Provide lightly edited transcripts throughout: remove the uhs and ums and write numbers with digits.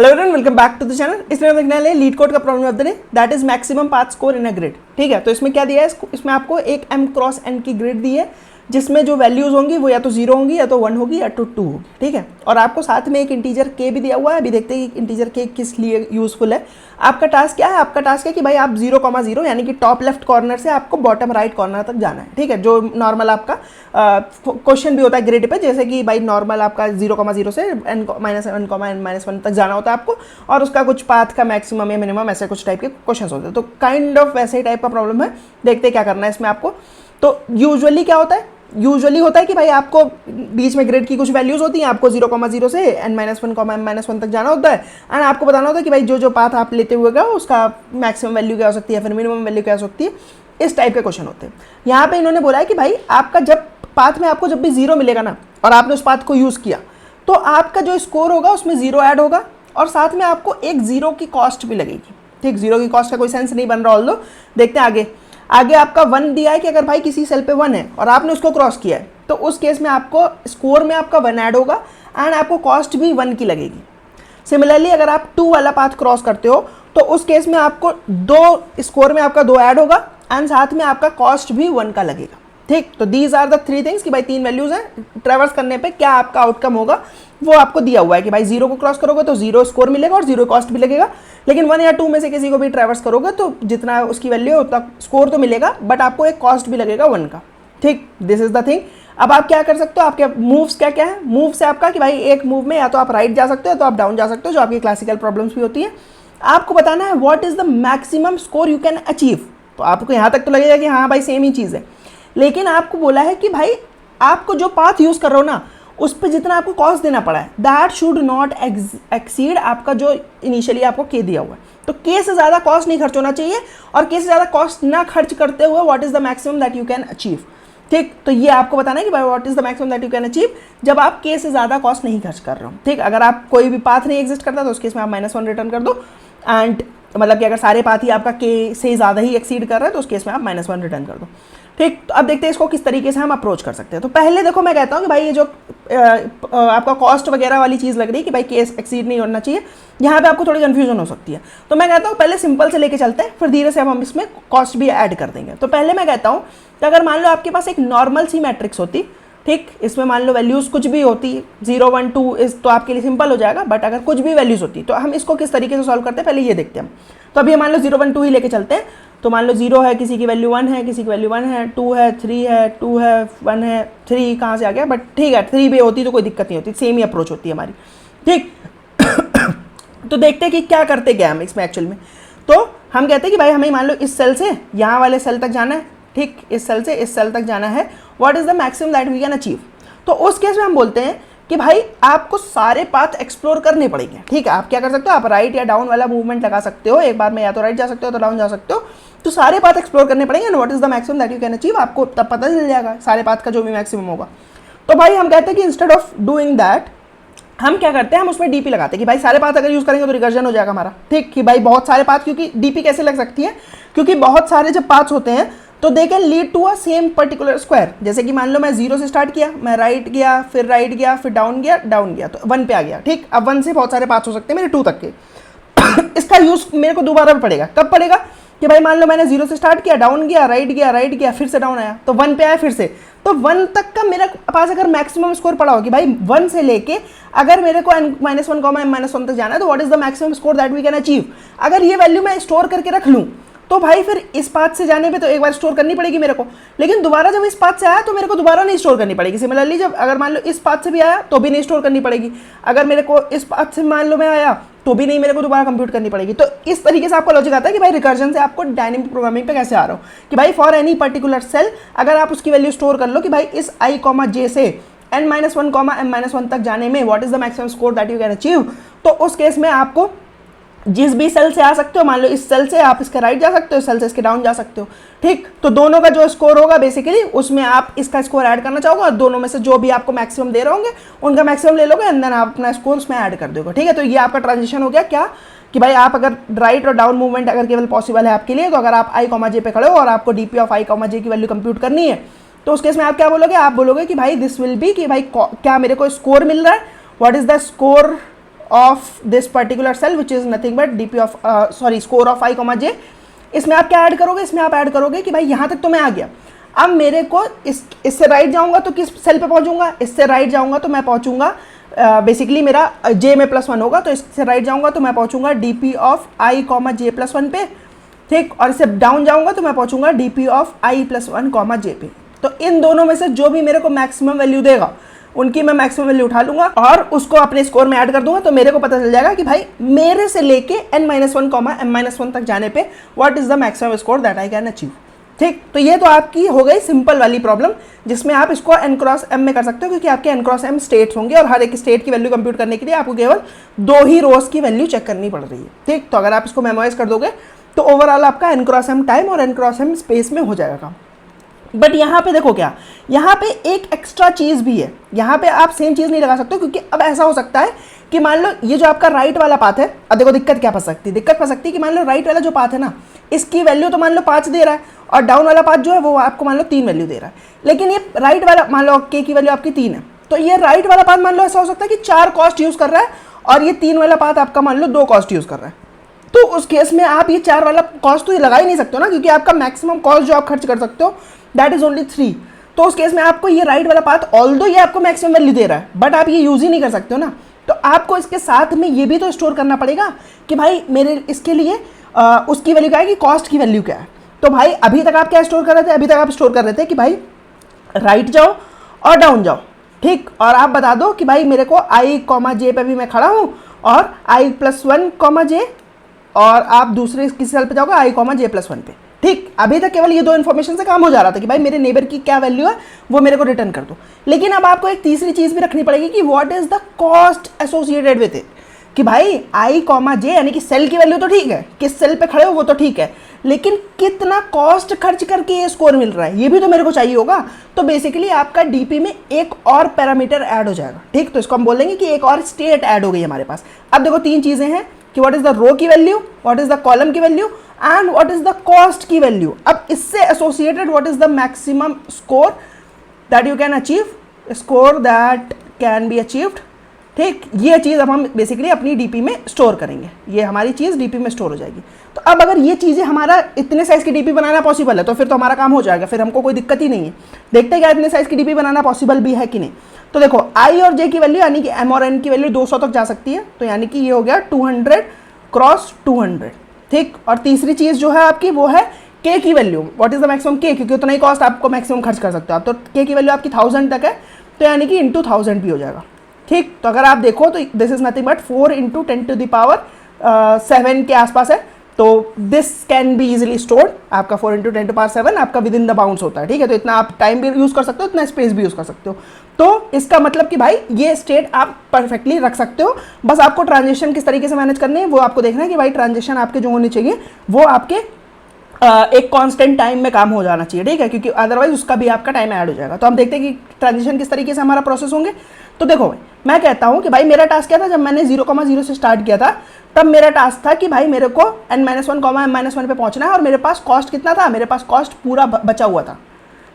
Hello everyone, welcome back to the channel. इसमें हम देखने वाले हैं लीड कोड का problem of the day, that is maximum path score in a grid. ठीक है, तो इसमें क्या दिया है, इसमें आपको एक m क्रॉस n की ग्रिड दी है जिसमें जो वैल्यूज होंगी वो या तो 0 होंगी या तो 1 होगी या तो 2 होगी। ठीक है, और आपको साथ में एक इंटीजर k भी दिया हुआ है। अभी देखते हैं कि इंटीजर k किस लिए यूजफुल है। आपका टास्क क्या है, आपका टास्क है कि भाई आप 0,0 यानी कि टॉप लेफ्ट कॉर्नर से आपको बॉटम राइट कॉर्नर तक जाना है। ठीक है, जो नॉर्मल आपका क्वेश्चन भी होता है ग्रिड पे, जैसे कि भाई नॉर्मल आपका 0,0 से n -1 तक जाना होता है आपको, और उसका कुछ पाथ का मैक्सिमम या मिनिमम ऐसे कुछ टाइप के क्वेश्चन होते हैं। तो काइंड ऑफ वैसे ही टाइप का प्रॉब्लम है। देखते हैं क्या करना है इसमें आपको। तो यूजुअली क्या होता है, यूजुअली होता है कि भाई आपको बीच में ग्रिड की कुछ वैल्यूज होती हैं, आपको 0,0 से n -1 m -1 तक जाना होता है, एंड आपको बताना होता है कि भाई जो जो पाथ आप लेते हुए गए उसका मैक्सिमम वैल्यू क्या हो सकती है, फिर मिनिमम वैल्यू क्या हो सकती है। इस टाइप के क्वेश्चन होते हैं। यहाँ पे इन्होंने बोला है कि भाई आपका जब पाथ में आपको जब भी 0 मिलेगा ना, और आपने उस पाथ को यूज़ किया, तो आपका जो स्कोर होगा उसमें 0 ऐड होगा, और साथ में आपको एक 0 की कॉस्ट भी लगेगी। ठीक, 0 की कॉस्ट का कोई सेंस नहीं बन रहा, ऑल्दो देखते हैं आगे। आगे आपका 1 दिया है कि अगर भाई किसी सेल पे 1 है और आपने उसको क्रॉस किया है, तो उस केस में आपको स्कोर में आपका 1 ऐड होगा एंड आपको कॉस्ट भी 1 की लगेगी। सिमिलरली अगर आप 2 वाला पाथ क्रॉस करते हो तो उस केस में आपको 2 स्कोर में आपका 2 ऐड होगा एंड साथ में आपका कॉस्ट भी 1 का लगेगा। ठीक, तो दीज आर द 3 थिंग्स कि भाई 3 वैल्यूज हैं, ट्रैवर्स करने पे क्या आपका आउटकम होगा वो आपको दिया हुआ है कि भाई 0 को क्रॉस करोगे तो 0 स्कोर मिलेगा और 0 कॉस्ट भी लगेगा, लेकिन 1 या 2 में से किसी को भी ट्रैवर्स करोगे तो जितना उसकी वैल्यू है उतना स्कोर तो मिलेगा, बट आपको एक कॉस्ट भी लगेगा 1 का। ठीक, दिस इज द थिंग। अब आप क्या कर सकते हो, आपके मूव्स क्या क्या है। मूव से आपका कि भाई एक मूव में या तो आप राइट जा सकते हो तो आप डाउन जा सकते हो, जो आपकी क्लासिकल प्रॉब्लम्स भी होती है। आपको बताना है what is the maximum score you can achieve. तो आपको यहाँ तक तो लगेगा कि हाँ भाई सेम ही चीज़ है, लेकिन आपको बोला है कि भाई आपको जो पाथ यूज़ कर रहे हो ना, उस पर जितना आपको कॉस्ट देना पड़ा है, दैट शुड नॉट एक्सीड आपका जो इनिशियली आपको के दिया हुआ है। तो के से ज़्यादा कॉस्ट नहीं खर्च होना चाहिए, और के से ज़्यादा कॉस्ट ना खर्च करते हुए what is the maximum that you can achieve. ठीक, तो ये आपको बताना है कि भाई what is the maximum that you can achieve जब आप के से ज़्यादा कॉस्ट नहीं खर्च कर रहे हो। ठीक, अगर आप कोई भी पाथ नहीं एग्जिस्ट करता तो उस केस में आप -1 रिटर्न कर दो, एंड मतलब कि अगर सारे पाथ ही आपका के से ज़्यादा ही एक्सीड कर रहे हैं तो उस केस में आप -1 रिटर्न कर दो। ठीक, तो अब देखते हैं इसको किस तरीके से हम अप्रोच कर सकते हैं। तो पहले देखो मैं कहता हूँ कि भाई ये जो आपका कॉस्ट वगैरह वाली चीज़ लग रही है कि भाई केस एक्सीड नहीं होना चाहिए, यहाँ पे आपको थोड़ी कन्फ्यूजन हो सकती है। तो मैं कहता हूँ पहले सिंपल से लेके चलते हैं, फिर धीरे से हम इसमें कॉस्ट भी ऐड कर देंगे। तो पहले मैं कहता हूँ कि अगर मान लो आपके पास एक नॉर्मल सी मैट्रिक्स होती, ठीक, इसमें मान लो वैल्यूज़ कुछ भी होती, 0 1 2 इस तो आपके लिए सिंपल हो जाएगा, बट अगर कुछ भी वैल्यूज़ होती तो हम इसको किस तरीके से सॉल्व करते हैं पहले ये देखते हैं हम। तो अभी मान लो 0 1 2 ही लेके चलते हैं। तो मान लो 0 है, किसी की वैल्यू 1 है, किसी की वैल्यू 1 है, 2 है, 3 है, 2 है, 1 है, 3 कहाँ से आ गया, बट ठीक है 3 भी होती तो कोई दिक्कत नहीं होती, सेम ही अप्रोच होती है हमारी। ठीक तो देखते हैं कि क्या करते गए हम इसमें एक्चुअल में। तो हम कहते हैं कि भाई हमें मान लो इस सेल से यहाँ वाले सेल तक जाना है। ठीक, इस सेल से इस सेल तक जाना है, what is the maximum that we can achieve. तो उस केस में हम बोलते हैं कि भाई आपको सारे पाथ एक्सप्लोर करने पड़ेंगे। ठीक है, आप क्या कर सकते हो, आप राइट या डाउन वाला मूवमेंट लगा सकते हो, एक बार में या तो राइट जा सकते हो तो डाउन जा सकते हो। तो सारे पाथ एक्सप्लोर करने पड़ेंगे, and what is the maximum that you can achieve आपको तब पता चल जाएगा सारे पाथ का जो भी मैक्सिमम होगा। तो भाई हम कहते हैं कि इंस्टेड ऑफ डूइंग दैट हम क्या करते हैं, हम उसमें डीपी लगाते हैं कि भाई सारे पाथ अगर यूज करेंगे तो रिकर्जन हो जाएगा हमारा। ठीक, कि भाई बहुत सारे पाथ, क्योंकि डीपी कैसे लग सकती है, क्योंकि बहुत सारे जब पाथ्स होते हैं तो they can lead to a same particular square. जैसे कि मान लो मैं 0 से स्टार्ट किया, मैं राइट गया, फिर राइट गया, फिर डाउन गया तो 1 पे आ गया। ठीक, अब 1 से बहुत सारे पाथ्स हो सकते हैं मेरे 2 तक के इसका यूज मेरे को दोबारा भी पड़ेगा। कब पड़ेगा कि भाई मान लो मैंने 0 से स्टार्ट किया, डाउन गया, राइट गया, फिर से डाउन आया, तो 1 पे आया फिर से। तो 1 तक का मेरे पास अगर मैक्सिमम स्कोर पड़ा हो कि भाई 1 से लेके अगर मेरे को -1 m-1 तक जाना है तो what is the maximum score that we can achieve. अगर ये वैल्यू मैं स्टोर करके रख लूँ तो भाई फिर इस पाथ से जाने पे तो एक बार स्टोर करनी पड़ेगी मेरे को, लेकिन दोबारा जब इस पाथ से आया तो मेरे को दोबारा नहीं स्टोर करनी पड़ेगी। सिमिलरली जब अगर मान लो इस पाथ से भी आया तो भी नहीं स्टोर करनी पड़ेगी, अगर मेरे को इस पाथ से मान लो मैं आया तो भी नहीं मेरे को दोबारा कंप्यूट करनी पड़ेगी। तो इस तरीके से आपका लॉजिक आता है कि भाई रिकर्जन से आपको डायनेमिक प्रोग्रामिंग पे कैसे आ रहा हो कि भाई फॉर एनी पर्टिकुलर सेल अगर आप उसकी वैल्यू स्टोर कर लो कि भाई इस i, j से n-1, m-1 तक जाने में what is the maximum score that you can achieve. तो उस केस में आपको जिस भी सेल से आ सकते हो, मान लो इस सेल से आप इसके राइट जा सकते हो, इस सेल से इसके डाउन जा सकते हो। ठीक, तो दोनों का जो स्कोर होगा बेसिकली उसमें आप इसका स्कोर ऐड करना चाहोगे और दोनों में से जो भी आपको मैक्सिमम दे रहे होंगे उनका मैक्सिमम ले लोगे एंड देन आप अपना स्कोर उसमें ऐड कर दोगे। ठीक है, तो ये आपका ट्रांजिशन हो गया क्या कि भाई आप अगर राइट और डाउन मूवमेंट अगर केवल पॉसिबल है आपके लिए, तो अगर आप i, j पे खड़े हो और आपको डीपी ऑफ i, j की वैल्यू कंप्यूट करनी है तो उस केस में आप क्या बोलोगे, आप बोलोगे कि भाई दिस विल बी कि भाई क्या मेरे को स्कोर मिल रहा है, what is the score of this particular cell which is nothing but DP of score of i comma j. इसमें आप क्या ऐड करोगे, इसमें आप ऐड करोगे कि भाई यहाँ तक तो मैं आ गया, अब मेरे को इससे राइट जाऊंगा तो किस सेल पे पहुंचूंगा, इससे राइट जाऊंगा तो मैं पहुंचूंगा बेसिकली मेरा जे में +1 होगा, तो इससे राइट जाऊंगा तो मैं पहुंचूंगा डीपी ऑफ आई कॉमा जे +1 पे, ठीक। और इससे डाउन जाऊंगा तो मैं पहुंचूंगा डीपी ऑफ आई +1 कॉमा जे पे। तो इन दोनों में से जो भी मेरे को मैक्सिमम वैल्यू देगा उनकी मैं मैक्सिमम वैल्यू उठा लूंगा और उसको अपने स्कोर में ऐड कर दूंगा, तो मेरे को पता चल जाएगा कि भाई मेरे से लेके n-1 कॉमा m-1 तक जाने पे what is the maximum score that I can achieve, ठीक। तो ये तो आपकी हो गई सिंपल वाली प्रॉब्लम, जिसमें आप इसको n क्रॉस m में कर सकते हो, क्योंकि आपके n क्रॉस m स्टेट्स होंगे और हर एक स्टेट की वैल्यू कंप्यूट करने के लिए आपको केवल 2 ही रोज की वैल्यू चेक करनी पड़ रही है, ठीक। तो अगर आप इसको मेमोराइज कर दोगे तो ओवरऑल आपका n क्रॉस m टाइम और n क्रॉस m स्पेस में हो जाएगा काम। बट यहाँ पे देखो क्या, यहाँ पे एक एक्स्ट्रा चीज़ भी है, यहाँ पे आप सेम चीज़ नहीं लगा सकते, क्योंकि अब ऐसा हो सकता है कि मान लो ये जो आपका राइट वाला पाथ है, अब देखो दिक्कत क्या फंस सकती है, दिक्कत फंस सकती है कि मान लो राइट वाला जो पाथ है ना, इसकी वैल्यू तो मान लो 5 दे रहा है और डाउन वाला पाथ जो है वो आपको मान लो 3 वैल्यू दे रहा है, लेकिन ये राइट वाला मान लो k की वैल्यू आपकी 3 है, तो ये राइट वाला पाथ मान लो ऐसा हो सकता है कि 4 कॉस्ट यूज़ कर रहा है और ये 3 वाला पाथ आपका मान लो 2 कॉस्ट यूज़ कर रहा है। तो उस केस में आप ये 4 वाला कॉस्ट तो ये लगा ही नहीं सकते हो ना, क्योंकि आपका मैक्सिमम कॉस्ट जो आप खर्च कर सकते हो दैट इज ओनली 3। तो उस केस में आपको ये राइट वाला पाथ ऑल्दो ये आपको मैक्सिमम वैल्यू दे रहा है बट आप ये यूज ही नहीं कर सकते हो ना, तो आपको इसके साथ में ये भी तो स्टोर करना पड़ेगा कि भाई मेरे इसके लिए उसकी वैल्यू क्या है कि कॉस्ट की वैल्यू क्या है। तो भाई अभी तक आप क्या स्टोर कर रहे थे, अभी तक आप स्टोर कर रहे थे कि भाई राइट जाओ और डाउन जाओ, ठीक। और आप बता दो कि भाई मेरे को आई कॉमा जे पे भी मैं खड़ा हूँ और आई +1 कॉमा जे, और आप दूसरे किसी सेल पे जाओगे आई कॉमा जे +1 पे, ठीक। अभी तक केवल ये 2 इन्फॉर्मेशन से काम हो जा रहा था कि भाई मेरे नेबर की क्या वैल्यू है वो मेरे को रिटर्न कर दो, लेकिन अब आपको एक तीसरी चीज भी रखनी पड़ेगी कि what is the cost associated with it, कि भाई आई कॉमा जे यानी कि सेल की वैल्यू तो ठीक है, किस सेल पे खड़े हो वो तो ठीक है, लेकिन कितना कॉस्ट खर्च करके ये स्कोर मिल रहा है ये भी तो मेरे को चाहिए होगा। तो बेसिकली आपका डीपी में एक और पैरामीटर ऐड हो जाएगा, ठीक। तो इसको हम बोलेंगे कि एक और स्टेट ऐड हो गई हमारे पास। अब देखो 3 चीजें हैं कि व्हाट इज द रो की value, what is the column की value and what is the cost की वैल्यू। अब इससे associated what is the maximum score that you can achieve, score that can be achieved, ठीक। ये चीज़ अब हम basically अपनी डीपी में स्टोर करेंगे, ये हमारी चीज़ डीपी में स्टोर हो जाएगी। तो अब अगर ये चीज़ें हमारा इतने साइज़ की डीपी बनाना पॉसिबल है तो फिर तो हमारा काम हो जाएगा, फिर हमको कोई दिक्कत ही नहीं है। देखते हैं क्या इतने साइज़ की डीपी बनाना पॉसिबल भी है कि नहीं। तो देखो आई और जे की वैल्यू यानी कि एम और एन की वैल्यू 200 तक जा सकती है, तो यानी कि ये हो गया 200 क्रॉस 200, ठीक। और तीसरी चीज़ जो है आपकी वो है के की value, what is the maximum के, क्योंकि उतना ही कॉस्ट आपको मैक्सिमम खर्च कर सकते हो आप, तो के की वैल्यू आपकी 1000 तक है, तो यानी कि इंटू 1000 भी हो जाएगा, ठीक। तो अगर आप देखो तो दिस इज नथिंग बट 4 × 10⁻7 के आसपास है, तो this can be easily stored, आपका 4 × 10⁻7 आपका विद इन द बाउंड्स होता है, ठीक है। तो इतना आप टाइम भी यूज़ कर सकते हो, इतना स्पेस भी यूज़ कर सकते हो। तो इसका मतलब कि भाई ये स्टेट आप परफेक्टली रख सकते हो, बस आपको ट्रांजिशन किस तरीके से मैनेज करने हैं वो आपको देखना है कि भाई ट्रांजिशन आपके जो होने चाहिए वो आपके एक कांस्टेंट टाइम में काम हो जाना चाहिए, ठीक है, क्योंकि अदरवाइज उसका भी आपका टाइम ऐड हो जाएगा। तो हम देखते हैं कि ट्रांजिशन किस तरीके से हमारा प्रोसेस होंगे। तो देखो भाई मैं कहता हूँ कि भाई मेरा टास्क क्या था, जब मैंने 0,0 से स्टार्ट किया था तब मेरा टास्क था कि भाई मेरे को n-1 m-1 पे पहुंचना है और मेरे पास कॉस्ट कितना था, मेरे पास कॉस्ट पूरा बचा हुआ था,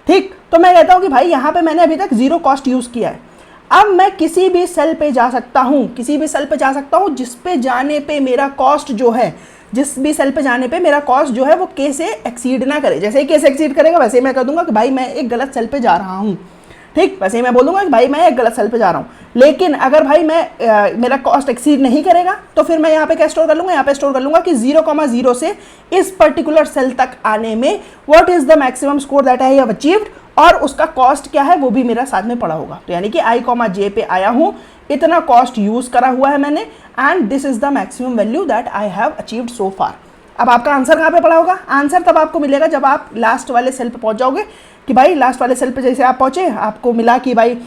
ठीक। तो मैं कहता हूँ कि भाई यहाँ पे मैंने अभी तक 0 कॉस्ट यूज़ किया है, अब मैं किसी भी सेल पे जा सकता हूँ, किसी भी सेल पे जा सकता हूँ जिस पे जाने पे मेरा कॉस्ट जो है, जिस भी सेल पे जाने पे मेरा कॉस्ट जो है वो के से एक्सीड ना करे। जैसे ही के से एक्सीड करेगा वैसे ही मैं कह दूंगा कि भाई मैं एक गलत सेल पे जा रहा हूँ, ठीक। वैसे ही मैं बोलूँगा कि भाई मैं एक गलत सेल पे जा रहा हूँ। लेकिन अगर भाई मैं मेरा कॉस्ट एक्सीड नहीं करेगा तो फिर मैं यहाँ पे क्या स्टोर कर लूँगा, यहाँ पे स्टोर कर लूँगा कि 0,0 से इस पर्टिकुलर सेल तक आने में what is the maximum score that I have achieved, और उसका कॉस्ट क्या है वो भी मेरा साथ में पड़ा होगा। तो यानी कि आई कॉमा जे पे आया हूँ, इतना कॉस्ट यूज़ करा हुआ है मैंने, and this is the maximum value that I have achieved so far. अब आपका आंसर कहाँ पे पड़ा होगा, आंसर तब आपको मिलेगा जब आप लास्ट वाले सेल पे पहुंच जाओगे, कि भाई लास्ट वाले सेल पे जैसे आप पहुंचे आपको मिला कि भाई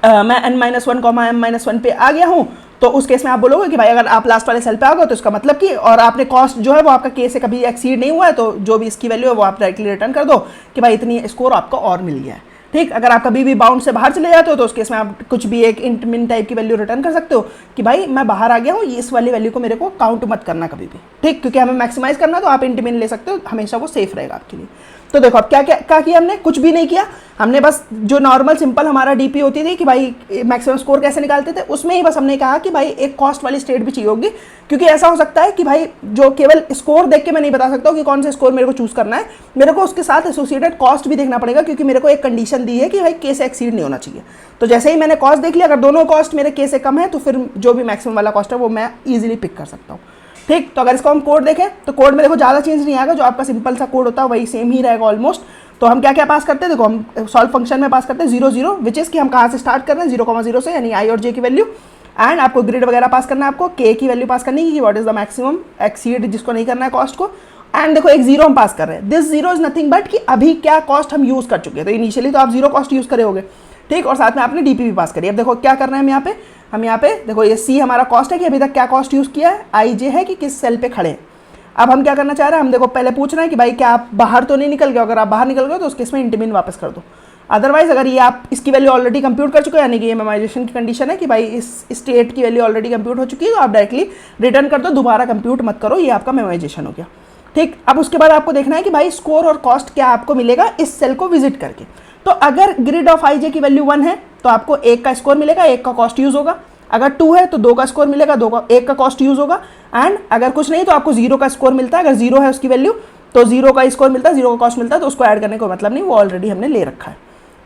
मैं n-1 m-1 पे आ गया हूँ, तो उस केस में आप बोलोगे कि भाई अगर आप लास्ट वाले सेल पे आ गए तो इसका मतलब कि और आपने कॉस्ट जो है वो आपका के से कभी एक्सीड नहीं हुआ है, तो जो भी इसकी वैल्यू है वो आप डायरेक्टली रिटर्न कर दो कि भाई इतनी स्कोर आपको और मिल गया है, ठीक। अगर आप कभी भी बाउंड से बाहर चले जाते हो तो उस केस में आप कुछ भी एक इंट मिन टाइप की वैल्यू रिटर्न कर सकते हो कि भाई मैं बाहर आ गया हूँ, इस वाली वैल्यू को मेरे को काउंट मत करना कभी भी, ठीक, क्योंकि हमें मैक्सिमाइज करना तो आप इंट मिन ले सकते हो, हमेशा वो सेफ रहेगा आपके लिए। तो देखो अब क्या क्या किया हमने, कुछ भी नहीं किया, हमने बस जो नॉर्मल सिंपल हमारा डीपी होती थी कि भाई मैक्सिमम स्कोर कैसे निकालते थे, उसमें ही बस हमने कहा कि भाई एक कॉस्ट वाली स्टेट भी चाहिए होगी, क्योंकि ऐसा हो सकता है कि भाई जो केवल स्कोर देख के मैं नहीं बता सकता हूँ कि कौन सा स्कोर मेरे को चूज करना है, मेरे को उसके साथ एसोसिएटेड कॉस्ट भी देखना पड़ेगा, क्योंकि मेरे को एक कंडीशन दी है कि भाई के से एक्सीड नहीं होना चाहिए। तो जैसे ही मैंने कॉस्ट देख लिया, अगर दोनों कॉस्ट मेरे के से कम है तो फिर जो भी मैक्सिमम वाला कॉस्ट है वो मैं ईजिली पिक कर सकता हूँ। ठीक, तो अगर इसको हम कोड देखें तो कोड में देखो ज़्यादा चेंज नहीं आएगा, जो आपका सिंपल सा कोड होता है वही सेम ही रहेगा ऑलमोस्ट। तो हम क्या क्या पास करते हैं, देखो हम सॉल्व फंक्शन में पास करते हैं 0 0, विच इज़ कि हम कहाँ से स्टार्ट कर रहे हैं 0,0 से, यानी आई और जे की वैल्यू, एंड आपको ग्रिड वगैरह पास करना है, आपको के की वैल्यू पास करनी है कि what is the maximum exceed जिसको नहीं करना है कॉस्ट को, एंड देखो एक जीरो हम पास कर रहे हैं, this zero is nothing but कि अभी क्या कॉस्ट हम यूज़ कर चुके हैं। तो इनिशियली तो आप जीरो कॉस्ट यूज़ करे होगे, ठीक, और साथ में आपने डीपी भी पास करी। अब देखो क्या करना है हम यहाँ पे देखो ये सी हमारा कॉस्ट है कि अभी तक क्या कॉस्ट यूज़ किया है, आई जे है कि किस सेल पे खड़े हैं। अब हम क्या करना चाह रहे हैं, हम देखो पहले पूछ रहे हैं कि भाई क्या आप बाहर तो नहीं निकल गए, अगर आप बाहर निकल गए तो उस केस में इंटरमिन वापस कर दो, अदरवाइज अगर ये आप इसकी वैल्यू ऑलरेडी कंप्यूट कर चुके हो, यानी कि ये मेमोराइजेशन की कंडीशन है कि भाई इस स्टेट की वैल्यू ऑलरेडी कंप्यूट हो चुकी है, तो आप डायरेक्टली रिटर्न कर दो, दोबारा कंप्यूट मत करो, ये आपका मेमोराइजेशन हो गया। ठीक, अब उसके बाद आपको देखना है कि भाई स्कोर और कॉस्ट क्या आपको मिलेगा इस सेल को विजिट करके। तो अगर ग्रिड ऑफ आई जे की वैल्यू 1 है तो आपको 1 का स्कोर मिलेगा, 1 का कॉस्ट यूज होगा, अगर 2 है तो 2 का स्कोर मिलेगा, 1 का कॉस्ट यूज होगा, एंड अगर कुछ नहीं तो आपको 0 का स्कोर मिलता है, अगर 0 है उसकी वैल्यू तो 0 का स्कोर मिलता है, 0 का कॉस्ट मिलता है, तो उसको ऐड करने का मतलब नहीं, वो ऑलरेडी हमने ले रखा है।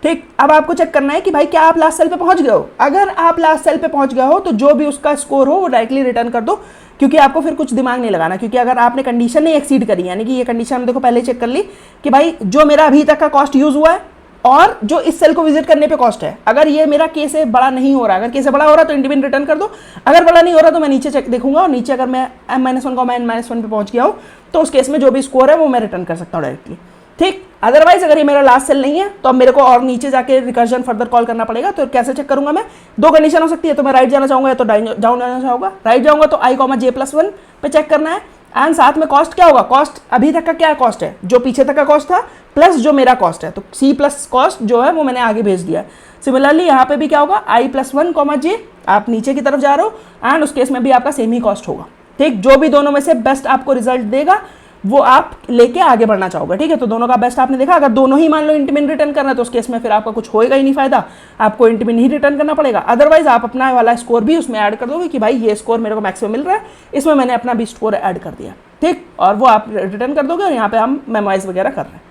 ठीक, अब आपको चेक करना है कि भाई क्या आप लास्ट सेल पे पहुंच गए हो, अगर आप लास्ट सेल पे पहुंच गए हो तो जो भी उसका स्कोर हो वो डायरेक्टली रिटर्न कर दो, क्योंकि आपको फिर कुछ दिमाग नहीं लगाना, क्योंकि अगर आपने कंडीशन नहीं एक्सीड करी, यानी कि ये कंडीशन हम देखो पहले चेक कर ली कि भाई जो मेरा अभी तक का कॉस्ट यूज हुआ है और जो इस सेल को विजिट करने पे कॉस्ट है, अगर ये मेरा के से बड़ा नहीं हो रहा, अगर के से बड़ा हो रहा तो इंटरमिन रिटर्न कर दो, अगर बड़ा नहीं हो रहा तो मैं नीचे चेक देखूंगा, और नीचे अगर मैं m-1 n-1 पे पहुंच गया हूँ तो उस केस में जो भी स्कोर है वो मैं रिटर्न कर सकता हूँ डायरेक्टली। ठीक, अदरवाइज अगर ये मेरा लास्ट सेल नहीं है तो अब मेरे को और नीचे जाके रिकर्जन फर्दर कॉल करना पड़ेगा। तो कैसे चेक करूंगा मैं, दो कंडीशन हो सकती है, तो मैं राइट जाना चाहूंगा या तो डाउन जाना चाहूंगा। राइट जाऊंगा तो i,j+1 पे चेक करना है, एंड साथ में कॉस्ट क्या होगा, कॉस्ट अभी तक का क्या कॉस्ट है, जो पीछे तक का कॉस्ट था प्लस जो मेरा कॉस्ट है, तो c प्लस कॉस्ट जो है वो मैंने आगे भेज दिया है। सिमिलरली यहाँ पे भी क्या होगा, i+1, j, आप नीचे की तरफ जा रहे हो एंड उस केस में भी आपका सेम ही कॉस्ट होगा। ठीक, जो भी दोनों में से बेस्ट आपको रिजल्ट देगा वो आप लेके आगे बढ़ना चाहोगे। ठीक है, तो दोनों का बेस्ट आपने देखा, अगर दोनों ही मान लो इंटरमिन रिटर्न करना है तो उस केस में फिर आपका कुछ होएगा ही नहीं फायदा, आपको इंटरमिन ही रिटर्न करना पड़ेगा। अदरवाइज आप अपना वाला स्कोर भी उसमें ऐड कर दोगे कि भाई ये स्कोर मेरे को मैक्सिमम मिल रहा है, इसमें मैंने अपना भी स्कोर ऐड कर दिया। ठीक, और वो आप रिटर्न कर दोगे, और यहाँ पे हम मेमोराइज वगैरह कर रहे हैं।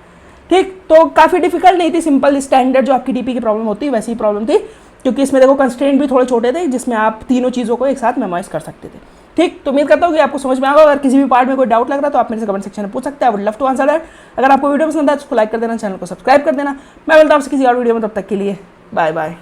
ठीक, तो काफ़ी डिफिकल्ट नहीं थी, सिंपल स्टैंडर्ड जो आपकी टीपी की प्रॉब्लम होती है वैसी ही प्रॉब्लम थी, क्योंकि इसमें देखो कंस्ट्रेंट भी थोड़े छोटे थे जिसमें आप तीनों चीज़ों को एक साथ मेमोराइज कर सकते थे। ठीक, तो उम्मीद करता हूँ कि आपको समझ में आएगा। अगर किसी भी पार्ट में कोई डाउट लग रहा है तो आप मेरे से कमेंट सेक्शन में पूछ सकते हैं, I would love to answer that. अगर आपको वीडियो पसंद आए तो उसको लाइक कर देना, चैनल को सब्सक्राइब कर देना। मैं मिलता हूँ आपसे किसी और वीडियो में, तब तक के लिए बाय बाय।